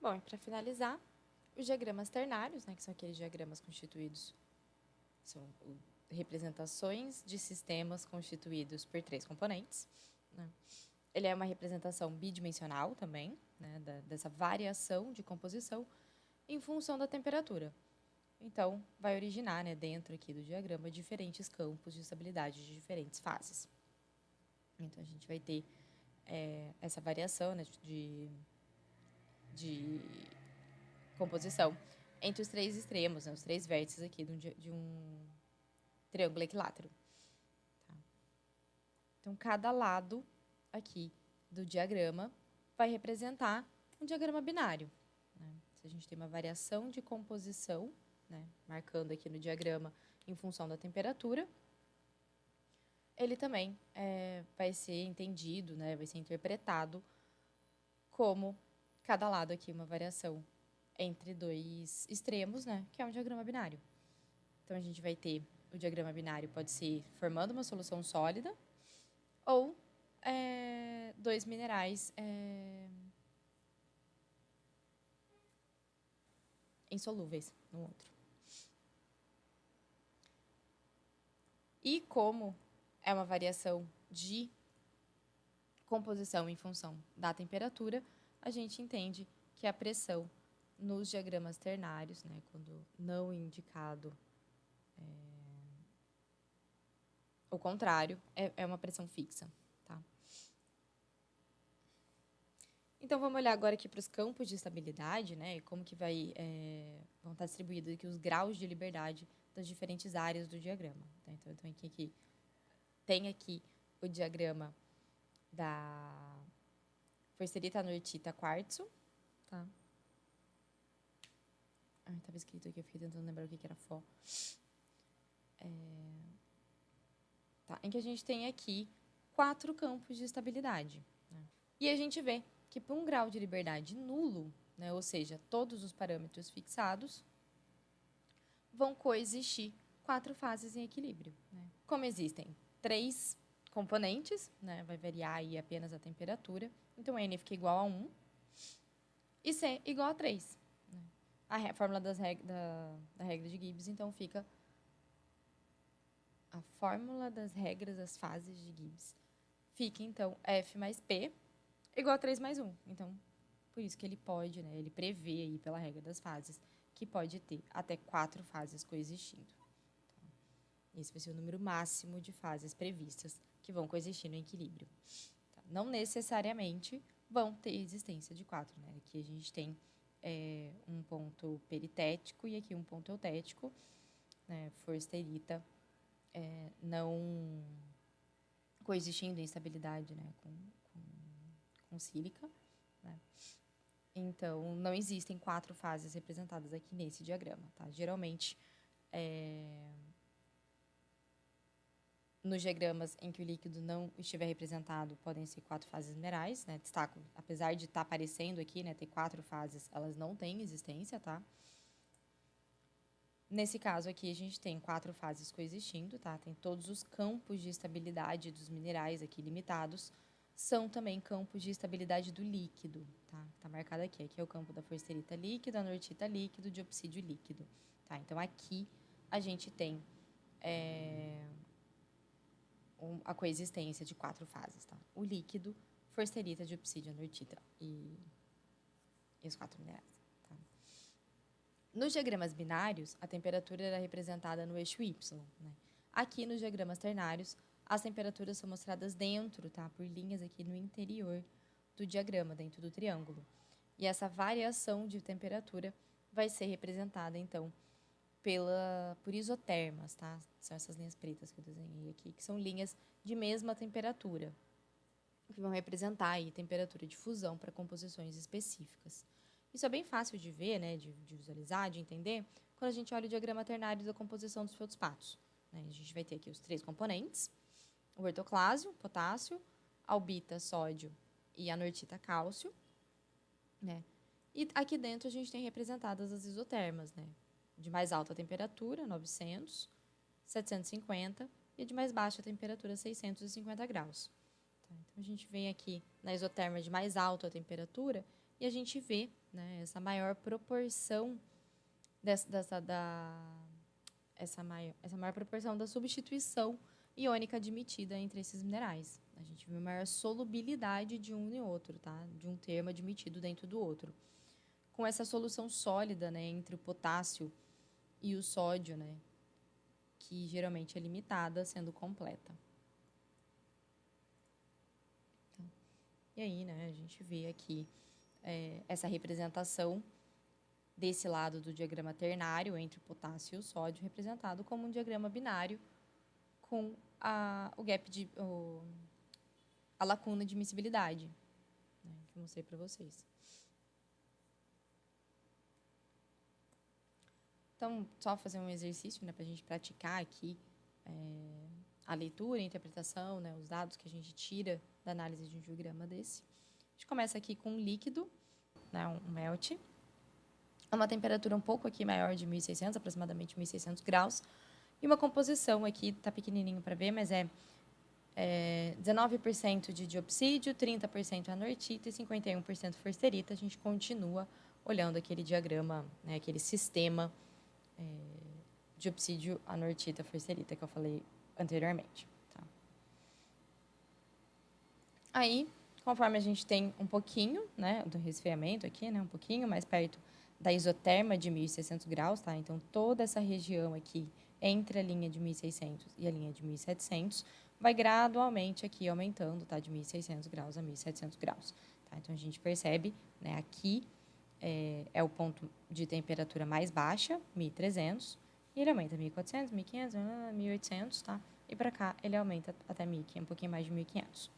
Bom, e para finalizar, os diagramas ternários, né, que são aqueles diagramas constituídos, são representações de sistemas constituídos por 3 componentes, né? Ele é uma representação bidimensional também, né, dessa variação de composição em função da temperatura. Então, vai originar, né, dentro aqui do diagrama, diferentes campos de estabilidade de diferentes fases. Então, a gente vai ter essa variação, né, de composição entre os 3 extremos, né, os 3 vértices aqui de um triângulo equilátero. Tá? Então, cada lado aqui do diagrama vai representar um diagrama binário. Né? Se a gente tem uma variação de composição, né, marcando aqui no diagrama em função da temperatura, ele também vai ser entendido, né, vai ser interpretado como cada lado aqui uma variação entre 2 extremos, né, que é um diagrama binário. Então, a gente vai ter o diagrama binário pode ser formando uma solução sólida ou 2 minerais insolúveis no outro. E como é uma variação de composição em função da temperatura, a gente entende que a pressão nos diagramas ternários, né, quando não indicado o contrário, é uma pressão fixa. Tá? Então, vamos olhar agora aqui para os campos de estabilidade, né, e como que vão estar distribuídos aqui os graus de liberdade das diferentes áreas do diagrama. Tá? Então, tem aqui o diagrama da forsterita, anortita, quartzo. Tá? Estava escrito aqui, eu fiquei tentando lembrar o que era Fó. Tá? Em que a gente tem aqui 4 campos de estabilidade. Né? E a gente vê que para um grau de liberdade nulo, né, ou seja, todos os parâmetros fixados, vão coexistir 4 fases em equilíbrio. Né? Como existem 3 componentes, né, vai variar aí apenas a temperatura, então N fica igual a 1 e C igual a 3. Né? A fórmula da regra de Gibbs, então, fica a fórmula das regras das fases de Gibbs. Fica, então, F mais P igual a 3 mais 1. Então, por isso que ele pode, né, ele prevê aí pela regra das fases, que pode ter até 4 fases coexistindo. Então, esse vai ser o número máximo de fases previstas que vão coexistir no equilíbrio. Tá? Não necessariamente vão ter existência de 4, né? Aqui a gente tem um ponto peritético e aqui um ponto eutético, né? Forsterita não coexistindo em estabilidade, né, com sílica. Né? Então, não existem 4 fases representadas aqui nesse diagrama. Tá? Geralmente, nos diagramas em que o líquido não estiver representado, podem ser 4 fases minerais. Né? Destaco, apesar de estar aparecendo aqui, né, ter 4 fases, elas não têm existência, tá? Nesse caso aqui, a gente tem 4 fases coexistindo, tá? Tem todos os campos de estabilidade dos minerais aqui limitados, são também campos de estabilidade do líquido, tá? Tá marcado aqui. Aqui é o campo da forsterita líquido, anortita líquido, diopsídio líquido, tá? Então, aqui a gente tem a coexistência de 4 fases, tá? O líquido, forsterita, diopsídio, anortita e os 4 minerais. Nos diagramas binários, a temperatura era representada no eixo Y. Né? Aqui, nos diagramas ternários, as temperaturas são mostradas dentro, tá? Por linhas aqui no interior do diagrama, dentro do triângulo. E essa variação de temperatura vai ser representada, então, por isotermas, tá? São essas linhas pretas que eu desenhei aqui, que são linhas de mesma temperatura, que vão representar aí temperatura de fusão para composições específicas. Isso é bem fácil de ver, né, de visualizar, de entender, quando a gente olha o diagrama ternário da composição dos feldspatos. Né? A gente vai ter aqui os 3 componentes, o ortoclásio, potássio, albita, sódio e anortita, cálcio. Né? E aqui dentro a gente tem representadas as isotermas, né? De mais alta temperatura, 900, 750, e de mais baixa temperatura, 650 graus. Tá? Então, a gente vem aqui na isoterma de mais alta temperatura, e a gente vê, né, essa maior proporção essa maior proporção da substituição iônica admitida entre esses minerais. A gente vê maior solubilidade de um e outro, tá? De um termo admitido dentro do outro. Com essa solução sólida, né, entre o potássio e o sódio, né, que geralmente é limitada, sendo completa. E aí, né, a gente vê aqui essa representação desse lado do diagrama ternário, entre o potássio e o sódio, representado como um diagrama binário com o gap a lacuna de miscibilidade, né, que eu mostrei para vocês. Então, só fazer um exercício, né, para a gente praticar aqui a leitura e a interpretação, né, os dados que a gente tira da análise de um diagrama desse. A gente começa aqui com um líquido, né, um melt, a uma temperatura um pouco aqui maior de 1.600, aproximadamente 1.600 graus, e uma composição aqui, tá pequenininho para ver, mas 19% de diopsídio, 30% anortita e 51% forsterita. A gente continua olhando aquele diagrama, né, aquele sistema diopsídio, anortita, forsterita que eu falei anteriormente. Tá? Aí, conforme a gente tem um pouquinho, né, do resfriamento aqui, né, um pouquinho mais perto da isoterma de 1.600 graus, tá? Então, toda essa região aqui, entre a linha de 1.600 e a linha de 1.700, vai gradualmente aqui aumentando, tá? De 1.600 graus a 1.700 graus. Tá? Então, a gente percebe, né, aqui é o ponto de temperatura mais baixa, 1.300, e ele aumenta 1.400, 1.500, 1.800, tá? E para cá, ele aumenta até 1.500, um pouquinho mais de 1.500.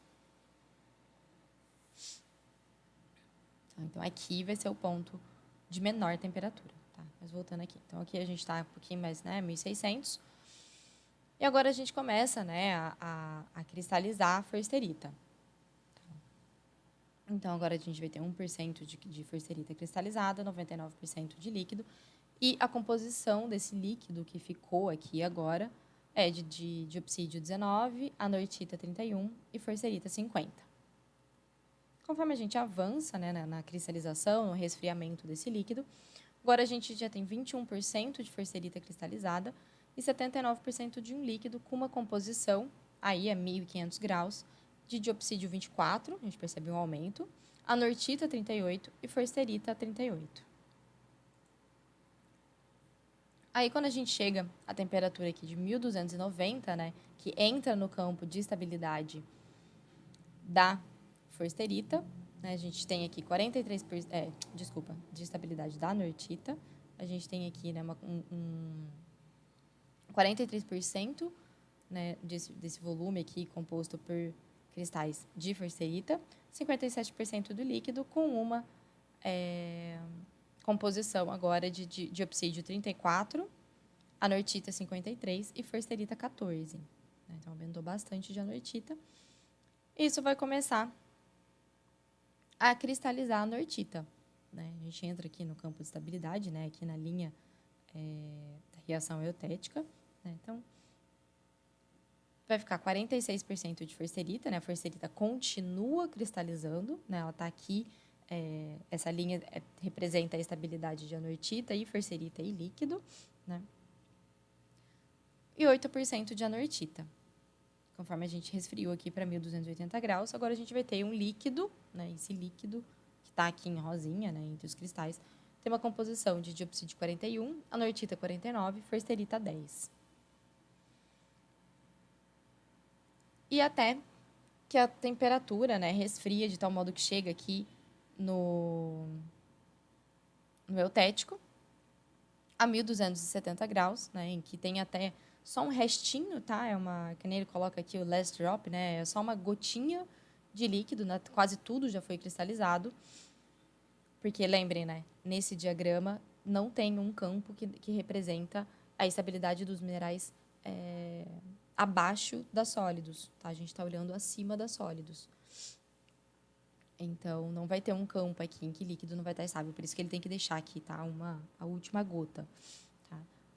Tá? Então, aqui vai ser o ponto de menor temperatura, tá? Mas voltando aqui. Então, aqui a gente está um pouquinho mais, né, 1.600. E agora a gente começa, né, a cristalizar a forsterita. Tá? Então, agora a gente vai ter 1% de forsterita cristalizada, 99% de líquido. E a composição desse líquido que ficou aqui agora é de diopsídio 19, anortita 31 e forsterita 50. Conforme a gente avança, né, na cristalização, no resfriamento desse líquido, agora a gente já tem 21% de forsterita cristalizada e 79% de um líquido com uma composição, aí é 1.500 graus, de diopsídio 24, a gente percebe um aumento, anortita 38 e forsterita 38. Aí, quando a gente chega à temperatura aqui de 1.290, né, que entra no campo de estabilidade da forsterita, né, a gente tem aqui 43%, de estabilidade da anortita, a gente tem aqui, né, 43%, né, desse volume aqui composto por cristais de forsterita, 57% do líquido com uma composição agora de diopsídio 34, anortita 53 e forsterita 14. Então, aumentou bastante de anortita. Isso vai começar a cristalizar a anortita. Né? A gente entra aqui no campo de estabilidade, né? Aqui na linha da reação eutética. Né? Então, vai ficar 46% de forsterita. Né? A forsterita continua cristalizando. Né? Ela está aqui. Essa linha representa a estabilidade de anortita e forsterita e líquido. Né? E 8% de anortita. Conforme a gente resfriou aqui para 1.280 graus, agora a gente vai ter um líquido, né? Esse líquido que está aqui em rosinha, né? Entre os cristais, tem uma composição de diopsídio 41, anortita 49, forsterita 10. E até que a temperatura, né, resfria de tal modo que chega aqui no eutético a 1.270 graus, né? Em que tem até só um restinho, tá? Que nem ele coloca aqui o last drop, né? É só uma gotinha de líquido, né? Quase tudo já foi cristalizado. Porque, lembrem, né? Nesse diagrama não tem um campo que representa a estabilidade dos minerais abaixo da sólidos, tá? A gente está olhando acima da sólidos. Então, não vai ter um campo aqui em que líquido não vai estar estável. Por isso que ele tem que deixar aqui, tá? A última gota.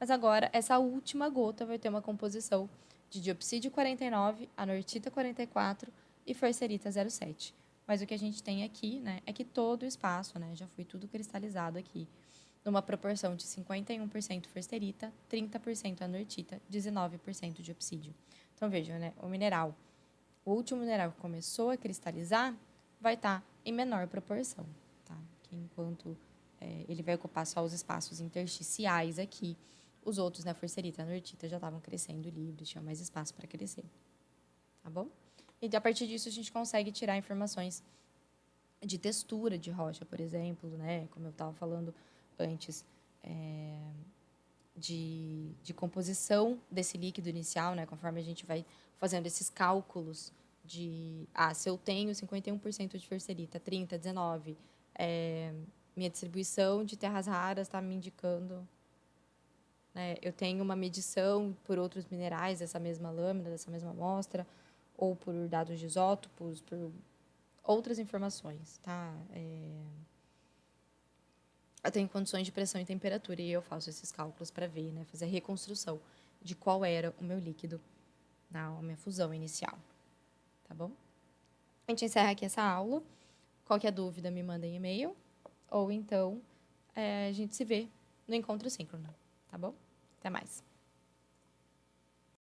Mas agora, essa última gota vai ter uma composição de diopsídio 49, anortita 44 e forsterita 0,7. Mas o que a gente tem aqui, né, é que todo o espaço, né, já foi tudo cristalizado aqui, numa proporção de 51% forsterita, 30% anortita, 19% de obsídio. Então, vejam, né, o último mineral que começou a cristalizar vai estar em menor proporção, tá? Que enquanto ele vai ocupar só os espaços intersticiais aqui, os outros, né, forsterita e anortita, já estavam crescendo livres, tinham mais espaço para crescer, tá bom? E a partir disso a gente consegue tirar informações de textura de rocha, por exemplo, né? Como eu estava falando antes, de composição desse líquido inicial, né? Conforme a gente vai fazendo esses cálculos de, se eu tenho 51% de forsterita, 30, 19, minha distribuição de terras raras está me indicando, né? Eu tenho uma medição por outros minerais dessa mesma lâmina, dessa mesma amostra, ou por dados de isótopos, por outras informações, tá? Eu tenho condições de pressão e temperatura e eu faço esses cálculos para ver, né? Fazer a reconstrução de qual era o meu líquido na minha fusão inicial, tá bom? A gente encerra aqui essa aula. Qualquer dúvida, me manda em e-mail. Ou então, a gente se vê no encontro síncrono, tá bom? Até mais.